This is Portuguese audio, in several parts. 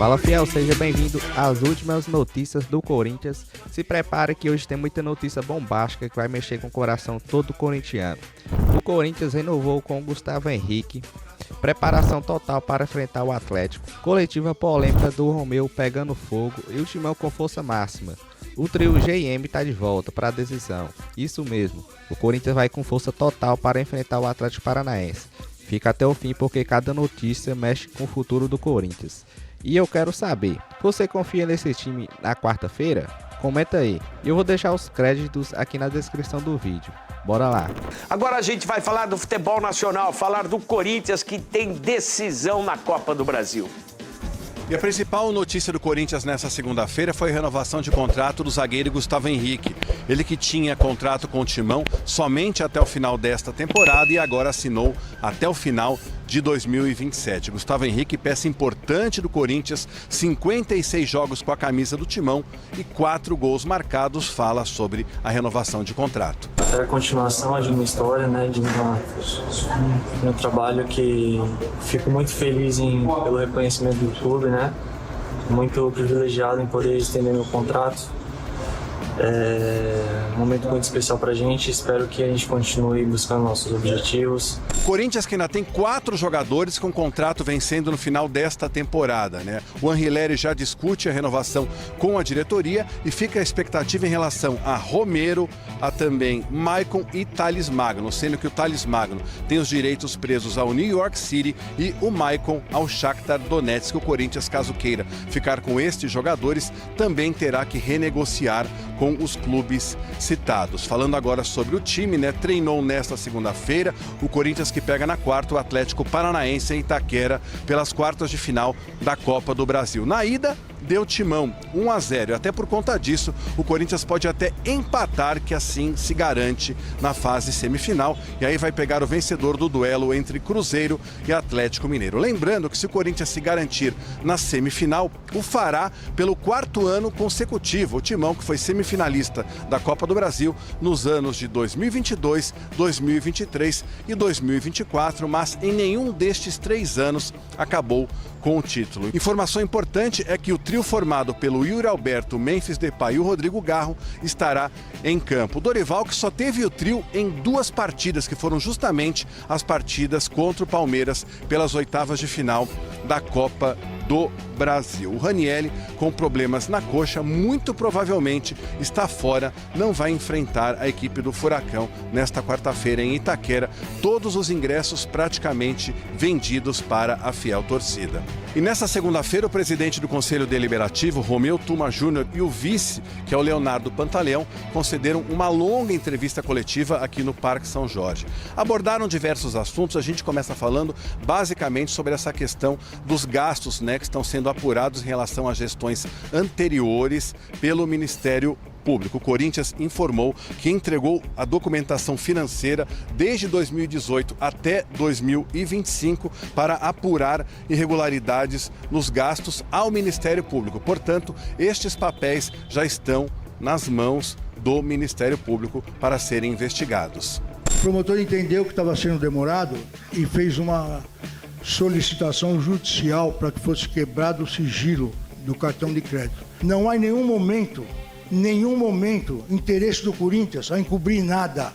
Fala fiel, seja bem-vindo às últimas notícias do Corinthians. Se prepare que hoje tem muita notícia bombástica que vai mexer com o coração todo corintiano. O Corinthians renovou com o Gustavo Henrique, preparação total para enfrentar o Atlético, coletiva polêmica do Romeu pegando fogo e o Timão com força máxima. O trio GM está de volta para a decisão. Isso mesmo, o Corinthians vai com força total para enfrentar o Atlético Paranaense. Fica até o fim porque cada notícia mexe com o futuro do Corinthians. E eu quero saber, você confia nesse time na quarta-feira? Comenta aí, e eu vou deixar os créditos aqui na descrição do vídeo. Bora lá. Agora a gente vai falar do futebol nacional, falar do Corinthians que tem decisão na Copa do Brasil. E a principal notícia do Corinthians nessa segunda-feira foi a renovação de contrato do zagueiro Gustavo Henrique. Ele que tinha contrato com o Timão somente até o final desta temporada e agora assinou até o final de 2027. Gustavo Henrique, peça importante do Corinthians, 56 jogos com a camisa do Timão e 4 gols marcados, fala sobre a renovação de contrato. É a continuação de uma história, né, de um trabalho que fico muito feliz pelo reconhecimento do clube, né, muito privilegiado em poder estender meu contrato. É um momento muito especial pra gente, espero que a gente continue buscando nossos objetivos. Corinthians que ainda tem 4 jogadores com contrato vencendo no final desta temporada, né? O Anrileri já discute a renovação com a diretoria e fica a expectativa em relação a Romero, a também Maicon e Thales Magno, sendo que o Thales Magno tem os direitos presos ao New York City e o Maicon ao Shakhtar Donetsk. O Corinthians, caso queira ficar com estes jogadores, também terá que renegociar com os clubes citados. Falando agora sobre o time, né? Treinou nesta segunda-feira o Corinthians que pega na quarta o Atlético Paranaense em Itaquera pelas quartas de final da Copa do Brasil. Na ida, deu Timão 1-0 e até por conta disso o Corinthians pode até empatar, que assim se garante na fase semifinal e aí vai pegar o vencedor do duelo entre Cruzeiro e Atlético Mineiro. Lembrando que se o Corinthians se garantir na semifinal, o fará pelo 4º ano consecutivo. O Timão que foi semifinalista da Copa do Brasil nos anos de 2022, 2023 e 2024, mas em nenhum destes 3 anos acabou com o título. Informação importante é que o trio formado pelo Yuri Alberto, Memphis Depay e o Rodrigo Garro estará em campo. O Dorival que só teve o trio em 2 partidas, que foram justamente as partidas contra o Palmeiras pelas oitavas de final da Copa do Brasil. O Ranieri, com problemas na coxa, muito provavelmente está fora, não vai enfrentar a equipe do Furacão nesta quarta-feira em Itaquera. Todos os ingressos praticamente vendidos para a fiel torcida. E nessa segunda-feira, o presidente do Conselho Deliberativo, Romeu Tuma Júnior, e o vice, que é o Leonardo Pantaleão, concederam uma longa entrevista coletiva aqui no Parque São Jorge. Abordaram diversos assuntos, a gente começa falando basicamente sobre essa questão dos gastos, né, que estão sendo apurados em relação a gestões anteriores pelo Ministério Público. O Corinthians informou que entregou a documentação financeira desde 2018 até 2025 para apurar irregularidades nos gastos ao Ministério Público. Portanto, estes papéis já estão nas mãos do Ministério Público para serem investigados. O promotor entendeu que estava sendo demorado e fez uma solicitação judicial para que fosse quebrado o sigilo do cartão de crédito. Não há em nenhum momento interesse do Corinthians a encobrir nada.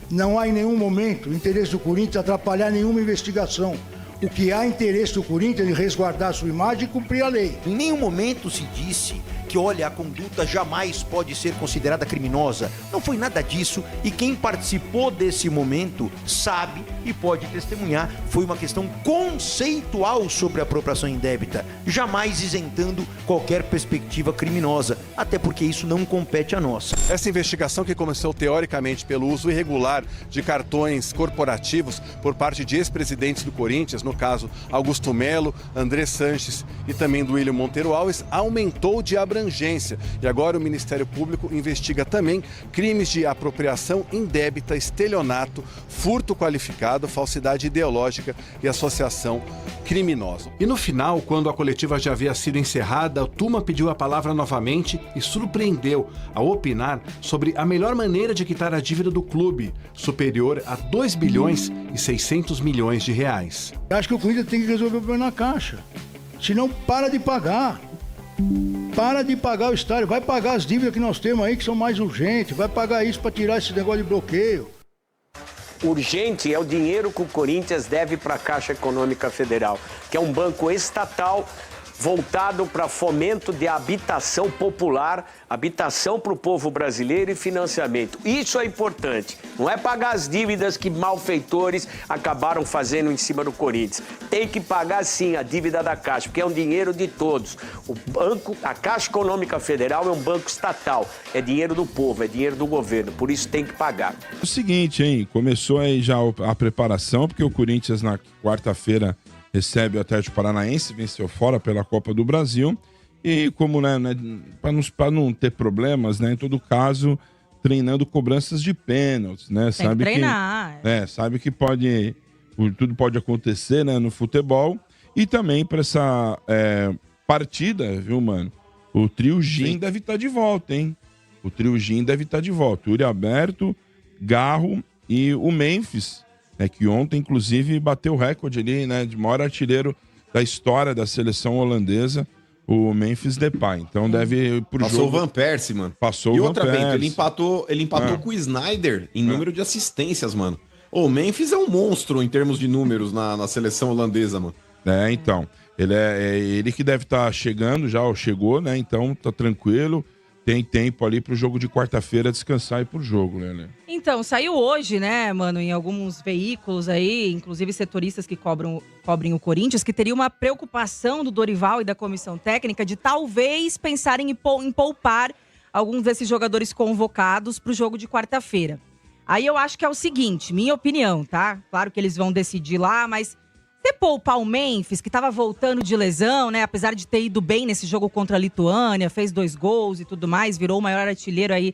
Não há em nenhum momento interesse do Corinthians a atrapalhar nenhuma investigação. O que há interesse do Corinthians é resguardar a sua imagem e cumprir a lei. Em nenhum momento se disse que, olha, a conduta jamais pode ser considerada criminosa. Não foi nada disso e quem participou desse momento sabe e pode testemunhar. Foi uma questão conceitual sobre a apropriação indébita, jamais isentando qualquer perspectiva criminosa, até porque isso não compete a nós. Essa investigação que começou teoricamente pelo uso irregular de cartões corporativos por parte de ex-presidentes do Corinthians, no caso Augusto Melo, André Sanches e também do William Monteiro Alves, aumentou de abrangência. E agora o Ministério Público investiga também crimes de apropriação indébita, estelionato, furto qualificado, falsidade ideológica e associação criminosa. E no final, quando a coletiva já havia sido encerrada, o Tuma pediu a palavra novamente e surpreendeu ao opinar sobre a melhor maneira de quitar a dívida do clube, superior a 2 bilhões e 600 milhões de reais. Eu acho que o Corinthians tem que resolver o problema na Caixa. Senão, para de pagar. Para de pagar o estádio. Vai pagar as dívidas que nós temos aí, que são mais urgentes. Vai pagar isso para tirar esse negócio de bloqueio. Urgente é o dinheiro que o Corinthians deve para a Caixa Econômica Federal, que é um banco estatal voltado para fomento de habitação popular, habitação para o povo brasileiro e financiamento. Isso é importante. Não é pagar as dívidas que malfeitores acabaram fazendo em cima do Corinthians. Tem que pagar, sim, a dívida da Caixa, porque é um dinheiro de todos. O banco, a Caixa Econômica Federal é um banco estatal. É dinheiro do povo, é dinheiro do governo. Por isso tem que pagar. O seguinte, hein? Começou aí já a preparação, porque o Corinthians na quarta-feira recebe o Atlético Paranaense, venceu fora pela Copa do Brasil. E como, né, para não ter problemas, né, em todo caso, treinando cobranças de pênaltis, né? Tem que treinar. Sabe que tudo pode acontecer, né, no futebol. E também para essa partida, viu, mano? O trio Gin deve estar de volta, hein? O trio Gin deve estar de volta. Yuri Alberto, Garro e o Memphis, que ontem, inclusive, bateu o recorde ali, né, de maior artilheiro da história da seleção holandesa, o Memphis Depay. Então deve ir pro jogo. Passou o Van Persie, mano. Passou e o Van outra, Persie. Bento, ele empatou com o Sneijder em número de assistências, mano. O Memphis é um monstro em termos de números na seleção holandesa, mano. Então. Ele que deve estar chegando já, ou chegou, né? Então tá tranquilo. Tem tempo ali pro jogo de quarta-feira descansar e pro jogo, né? Então, saiu hoje, né, mano, em alguns veículos aí, inclusive setoristas que cobrem o Corinthians, que teria uma preocupação do Dorival e da comissão técnica de talvez pensarem em poupar alguns desses jogadores convocados pro jogo de quarta-feira. Aí eu acho que é o seguinte, minha opinião, tá? Claro que eles vão decidir lá, mas você poupar o Memphis, que tava voltando de lesão, né? Apesar de ter ido bem nesse jogo contra a Lituânia, fez 2 gols e tudo mais, virou o maior artilheiro aí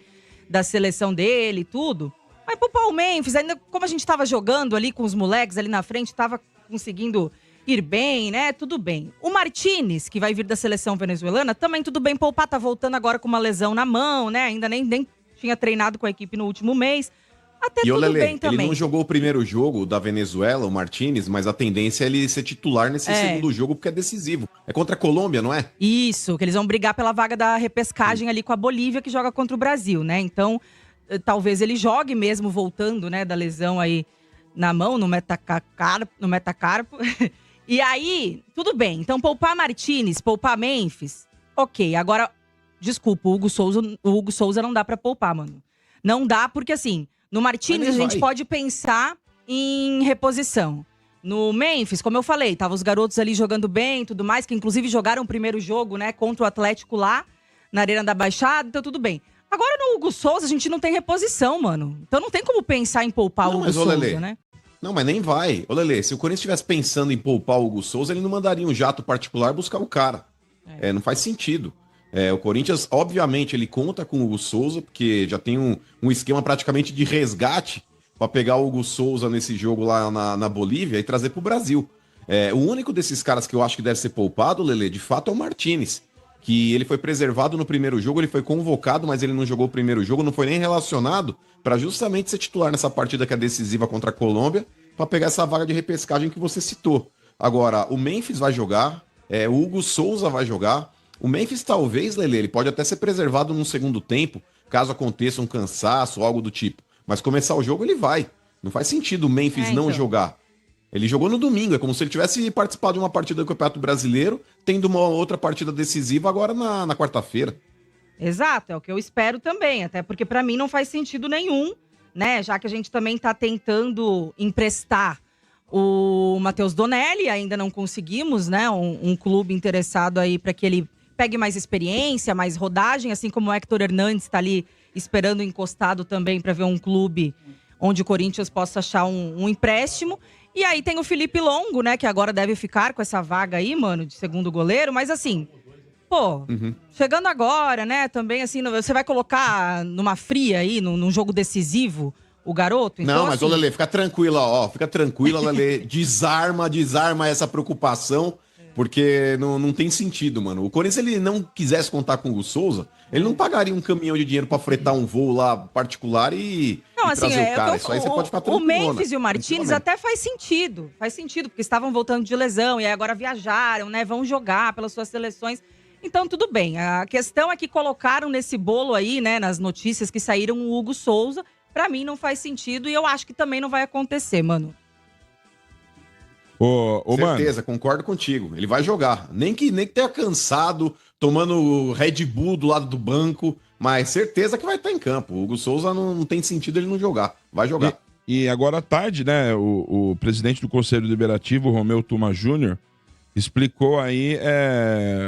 da seleção dele e tudo. Mas poupar o Memphis, ainda como a gente tava jogando ali com os moleques ali na frente, tava conseguindo ir bem, né? Tudo bem. O Martínez, que vai vir da seleção venezuelana, também tudo bem poupar, tá voltando agora com uma lesão na mão, né? Ainda nem tinha treinado com a equipe no último mês. Até E o tudo Lelê, bem também. ele não jogou o primeiro jogo da Venezuela, o Martínez, mas a tendência é ele ser titular nesse segundo jogo, porque é decisivo. É contra a Colômbia, não é? Isso, que eles vão brigar pela vaga da repescagem ali com a Bolívia, que joga contra o Brasil, né? Então, talvez ele jogue mesmo voltando, né, da lesão aí na mão, no metacarpo. E aí, tudo bem. Então, poupar Martínez, poupar Memphis, ok. Agora, desculpa, o Hugo Souza não dá pra poupar, mano. Não dá porque, assim, no Martínez a gente pode pensar em reposição. No Memphis, como eu falei, tava os garotos ali jogando bem e tudo mais, que inclusive jogaram o primeiro jogo, né, contra o Atlético lá, na Arena da Baixada, então tudo bem. Agora no Hugo Souza a gente não tem reposição, mano. Então não tem como pensar em poupar o Hugo Souza, né? Não, mas nem vai. Ô, Lelê, se o Corinthians estivesse pensando em poupar o Hugo Souza, ele não mandaria um jato particular buscar o cara. Não faz sentido. O Corinthians, obviamente, ele conta com o Hugo Souza, porque já tem um esquema praticamente de resgate para pegar o Hugo Souza nesse jogo lá na Bolívia e trazer para o Brasil. O único desses caras que eu acho que deve ser poupado, Lelê, de fato é o Martínez, que ele foi preservado no primeiro jogo, ele foi convocado, mas ele não jogou o primeiro jogo, não foi nem relacionado para justamente ser titular nessa partida que é decisiva contra a Colômbia, para pegar essa vaga de repescagem que você citou. Agora, o Memphis vai jogar, o Hugo Souza vai jogar. O Memphis talvez, Lelê, ele pode até ser preservado num segundo tempo, caso aconteça um cansaço, algo do tipo. Mas começar o jogo ele vai. Não faz sentido o Memphis não jogar. Ele jogou no domingo, é como se ele tivesse participado de uma partida do Campeonato Brasileiro, tendo uma outra partida decisiva agora na quarta-feira. Exato, é o que eu espero também, até porque pra mim não faz sentido nenhum, né? Já que a gente também tá tentando emprestar o Matheus Donelli, ainda não conseguimos, né? Um clube interessado aí para que ele pegue mais experiência, mais rodagem, assim como o Héctor Hernandes está ali esperando encostado também para ver um clube onde o Corinthians possa achar um empréstimo. E aí tem o Felipe Longo, né, que agora deve ficar com essa vaga aí, mano, de segundo goleiro. Mas assim, chegando agora, né, também assim, você vai colocar numa fria aí, num jogo decisivo, o garoto? Então, não, mas, ô Lelê, fica tranquila, fica tranquila, Lelê, desarma essa preocupação, porque não tem sentido, mano. O Corinthians, se ele não quisesse contar com o Hugo Souza, ele não pagaria um caminhão de dinheiro pra fretar um voo lá particular e Não, e assim, trazer o cara. Isso aí você pode ficar o tranquilona. Memphis e o Martinez Tranquilamente. até faz sentido, porque estavam voltando de lesão e aí agora viajaram, né, vão jogar pelas suas seleções. Então, tudo bem. A questão é que colocaram nesse bolo aí, né, nas notícias que saíram o Hugo Souza. Pra mim não faz sentido e eu acho que também não vai acontecer, mano. Certeza, concordo contigo. Ele vai jogar. Nem que tenha cansado, tomando Red Bull do lado do banco, mas certeza que vai estar em campo. O Hugo Souza não tem sentido ele não jogar. Vai jogar. E agora à tarde, né, o presidente do Conselho Deliberativo, Romeu Tuma Júnior, explicou aí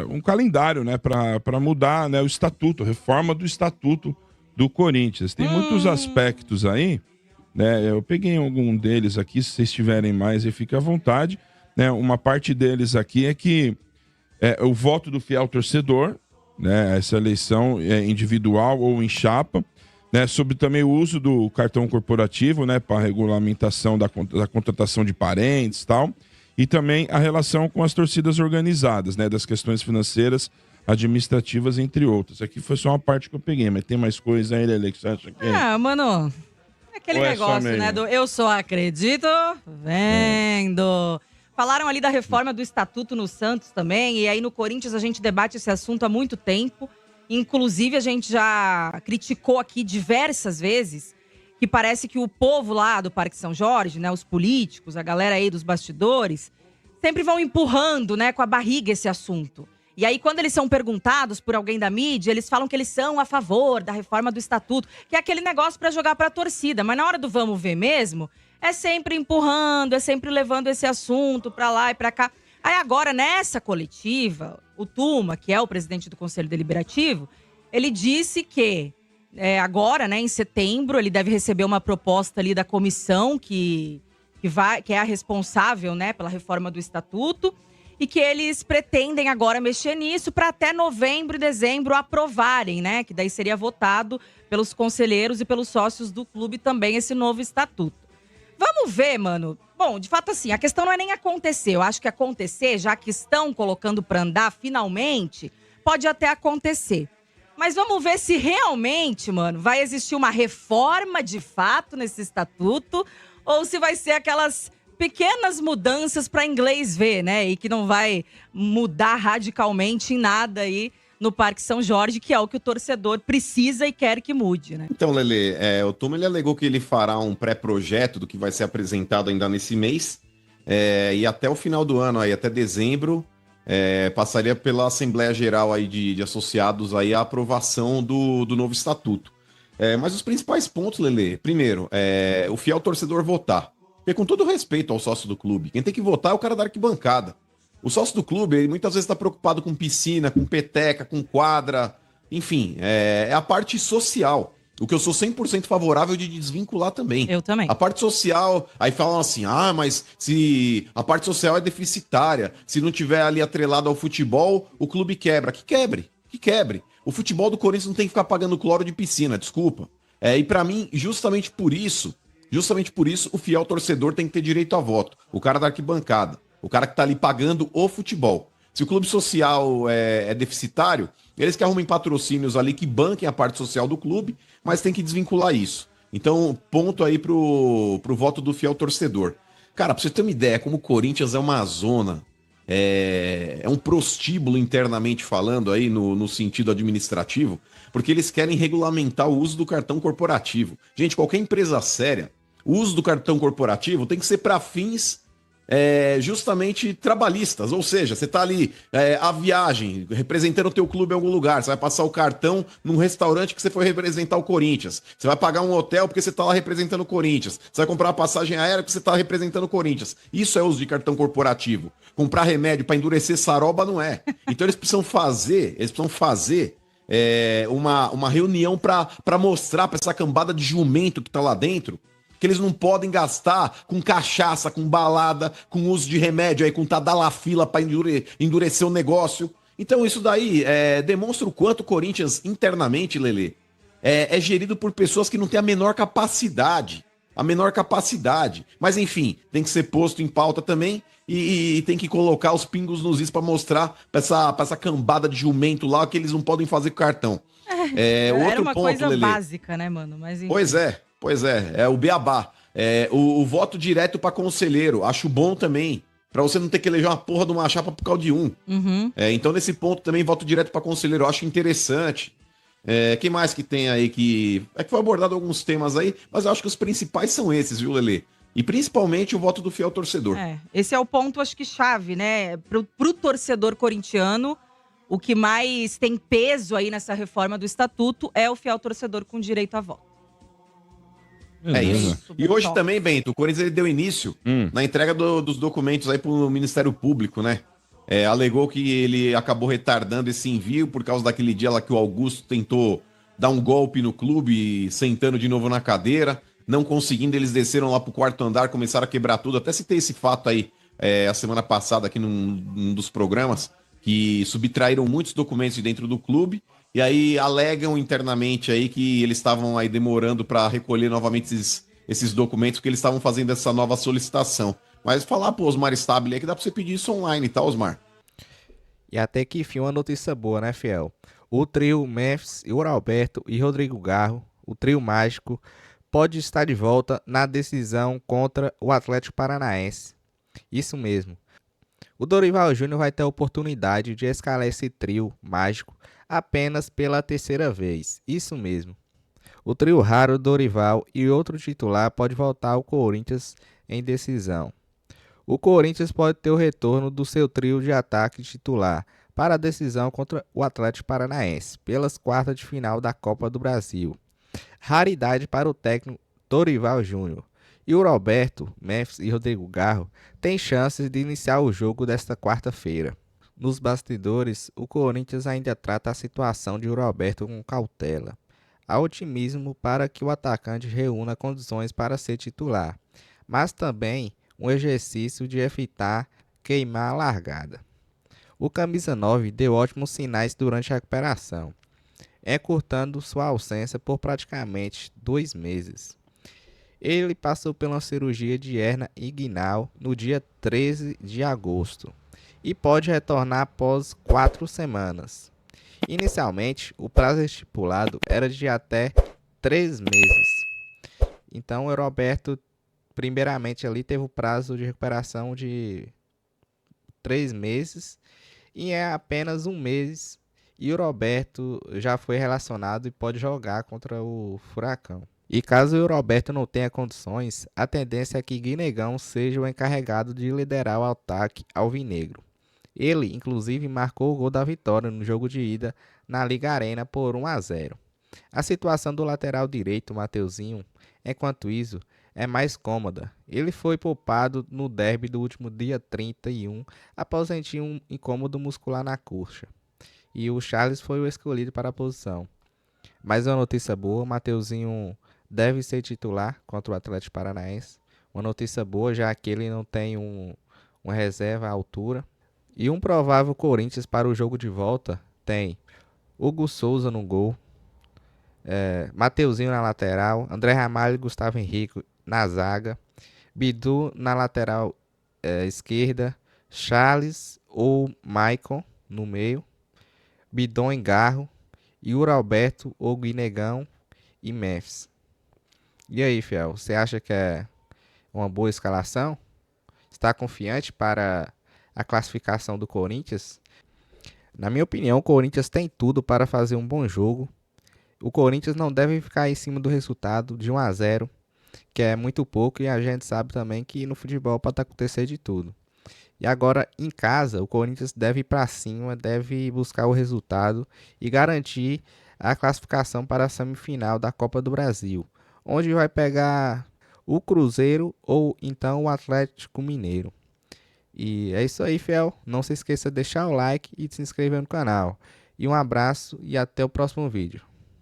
um calendário, né, para mudar, né, o estatuto, a reforma do estatuto do Corinthians. Tem muitos aspectos aí, né? Eu peguei algum deles aqui, se vocês tiverem mais, aí fique à vontade. Né? Uma parte deles aqui é que o voto do fiel torcedor, né? Essa eleição individual ou em chapa, né? Sobre também o uso do cartão corporativo, né? Para regulamentação da contratação de parentes e tal. E também a relação com as torcidas organizadas, né? Das questões financeiras, administrativas, entre outras. Aqui foi só uma parte que eu peguei, mas tem mais coisa aí, Lele, que você acha que Mano, aquele negócio, né, do eu só acredito vendo. Falaram ali da reforma do Estatuto no Santos também, e aí no Corinthians a gente debate esse assunto há muito tempo. Inclusive, a gente já criticou aqui diversas vezes que parece que o povo lá do Parque São Jorge, né, os políticos, a galera aí dos bastidores, sempre vão empurrando, né, com a barriga esse assunto. E aí, quando eles são perguntados por alguém da mídia, eles falam que eles são a favor da reforma do Estatuto, que é aquele negócio pra jogar pra torcida. Mas na hora do vamos ver mesmo, é sempre empurrando, é sempre levando esse assunto pra lá e pra cá. Aí agora, nessa coletiva, o Tuma, que é o presidente do Conselho Deliberativo, ele disse que agora, né, em setembro, ele deve receber uma proposta ali da comissão que é a responsável, né, pela reforma do Estatuto, e que eles pretendem agora mexer nisso para até novembro e dezembro aprovarem, né? Que daí seria votado pelos conselheiros e pelos sócios do clube também esse novo estatuto. Vamos ver, mano. Bom, de fato, assim, a questão não é nem acontecer. Eu acho que acontecer, já que estão colocando para andar finalmente, pode até acontecer. Mas vamos ver se realmente, mano, vai existir uma reforma de fato nesse estatuto ou se vai ser aquelas pequenas mudanças para inglês ver, né? E que não vai mudar radicalmente em nada aí no Parque São Jorge, que é o que o torcedor precisa e quer que mude, né? Então, Lele, o Tuma ele alegou que ele fará um pré-projeto do que vai ser apresentado ainda nesse mês, e até o final do ano, aí, até dezembro, passaria pela Assembleia Geral aí de associados aí a aprovação do novo estatuto. Mas os principais pontos, Lele, primeiro, o fiel torcedor votar. Porque com todo respeito ao sócio do clube, quem tem que votar é o cara da arquibancada. O sócio do clube, ele muitas vezes está preocupado com piscina, com peteca, com quadra, enfim, é a parte social. O que eu sou 100% favorável de desvincular também. Eu também. A parte social, aí falam assim, mas se a parte social é deficitária, se não tiver ali atrelado ao futebol, o clube quebra. Que quebre. O futebol do Corinthians não tem que ficar pagando cloro de piscina, desculpa. E pra mim, justamente por isso, o fiel torcedor tem que ter direito a voto. O cara da arquibancada. O cara que tá ali pagando o futebol. Se o clube social é deficitário, eles que arrumem patrocínios ali que banquem a parte social do clube, mas tem que desvincular isso. Então, ponto aí pro voto do fiel torcedor. Cara, pra você ter uma ideia, como o Corinthians é uma zona, é um prostíbulo internamente falando aí no sentido administrativo, porque eles querem regulamentar o uso do cartão corporativo. Gente, qualquer empresa séria, o uso do cartão corporativo tem que ser para fins justamente trabalhistas, ou seja, você tá ali a viagem, representando o teu clube em algum lugar, você vai passar o cartão num restaurante que você foi representar o Corinthians, você vai pagar um hotel porque você tá lá representando o Corinthians, você vai comprar uma passagem aérea porque você tá representando o Corinthians. Isso é uso de cartão corporativo. Comprar remédio para endurecer saroba não é. Então eles precisam fazer uma reunião para mostrar para essa cambada de jumento que tá lá dentro que eles não podem gastar com cachaça, com balada, com uso de remédio, aí com tadalafila para endurecer o negócio. Então isso daí demonstra o quanto o Corinthians internamente, Lelê, é gerido por pessoas que não têm a menor capacidade. Mas enfim, tem que ser posto em pauta também e tem que colocar os pingos nos is para mostrar pra essa cambada de jumento lá que eles não podem fazer com cartão. Era Outro uma ponto, coisa Lelê. básica, né, mano? Mas, enfim. Pois é. Pois é o beabá. O voto direto para conselheiro, acho bom também. Pra você não ter que eleger uma porra de uma chapa por causa de um. Uhum. Então, nesse ponto também, voto direto para conselheiro, eu acho interessante. Que mais que tem aí que... que foi abordado alguns temas aí, mas eu acho que os principais são esses, viu, Lelê? E principalmente o voto do fiel torcedor. Esse é o ponto, acho que chave, né? Pro torcedor corintiano, o que mais tem peso aí nessa reforma do estatuto é o fiel torcedor com direito a voto. É isso. E hoje também, Bento, o Corinthians ele deu início na entrega dos documentos aí pro Ministério Público, né? Alegou que ele acabou retardando esse envio por causa daquele dia lá que o Augusto tentou dar um golpe no clube, sentando de novo na cadeira. Não conseguindo, eles desceram lá pro quarto andar, começaram a quebrar tudo. Até citei esse fato aí a semana passada aqui num dos programas, que subtraíram muitos documentos de dentro do clube. E aí alegam internamente aí que eles estavam aí demorando para recolher novamente esses documentos, porque eles estavam fazendo essa nova solicitação. Mas falar pro Osmar Stabile é que dá para você pedir isso online, tá, Osmar? E até que enfim, uma notícia boa, né, Fiel? O trio Memphis, Yuri Alberto e Rodrigo Garro, o trio mágico, pode estar de volta na decisão contra o Atlético Paranaense. Isso mesmo. O Dorival Júnior vai ter a oportunidade de escalar esse trio mágico apenas pela terceira vez. Isso mesmo. O trio raro, Dorival e outro titular pode voltar ao Corinthians em decisão. O Corinthians pode ter o retorno do seu trio de ataque titular para a decisão contra o Atlético Paranaense pelas quartas de final da Copa do Brasil. Raridade para o técnico Dorival Júnior. E o Roberto, Memphis e Rodrigo Garro têm chances de iniciar o jogo desta quarta-feira. Nos bastidores, o Corinthians ainda trata a situação de Roberto com cautela. Há otimismo para que o atacante reúna condições para ser titular, mas também um exercício de evitar queimar a largada. O camisa 9 deu ótimos sinais durante a recuperação, encurtando sua ausência por praticamente 2 meses. Ele passou por uma cirurgia de hérnia inguinal no dia 13 de agosto e pode retornar após 4 semanas. Inicialmente, o prazo estipulado era de até 3 meses. Então, o Roberto, primeiramente, ali teve o prazo de recuperação de 3 meses e é apenas 1 mês. E o Roberto já foi relacionado e pode jogar contra o Furacão. E caso o Roberto não tenha condições, a tendência é que Guinegão seja o encarregado de liderar o ataque alvinegro. Ele, inclusive, marcou o gol da vitória no jogo de ida na Liga Arena por 1-0. A situação do lateral direito, Mateuzinho, enquanto isso, é mais cômoda. Ele foi poupado no derby do último dia 31 após sentir um incômodo muscular na coxa. E o Charles foi o escolhido para a posição. Mais uma notícia boa, Mateuzinho deve ser titular contra o Atlético Paranaense. Uma notícia boa, já que ele não tem uma reserva à altura. E um provável Corinthians para o jogo de volta tem Hugo Souza no gol, Mateuzinho na lateral, André Ramalho e Gustavo Henrique na zaga, Bidu na lateral esquerda, Charles ou Maicon no meio, Bidon em Garro, Yuri Alberto ou Guinegão e Memphis. E aí, Fiel, você acha que é uma boa escalação? Está confiante para a classificação do Corinthians? Na minha opinião, o Corinthians tem tudo para fazer um bom jogo. O Corinthians não deve ficar em cima do resultado de 1-0, que é muito pouco, e a gente sabe também que no futebol pode acontecer de tudo. E agora, em casa, o Corinthians deve ir para cima, deve buscar o resultado e garantir a classificação para a semifinal da Copa do Brasil, onde vai pegar o Cruzeiro ou então o Atlético Mineiro. E é isso aí, Fiel. Não se esqueça de deixar o like e de se inscrever no canal. E um abraço e até o próximo vídeo.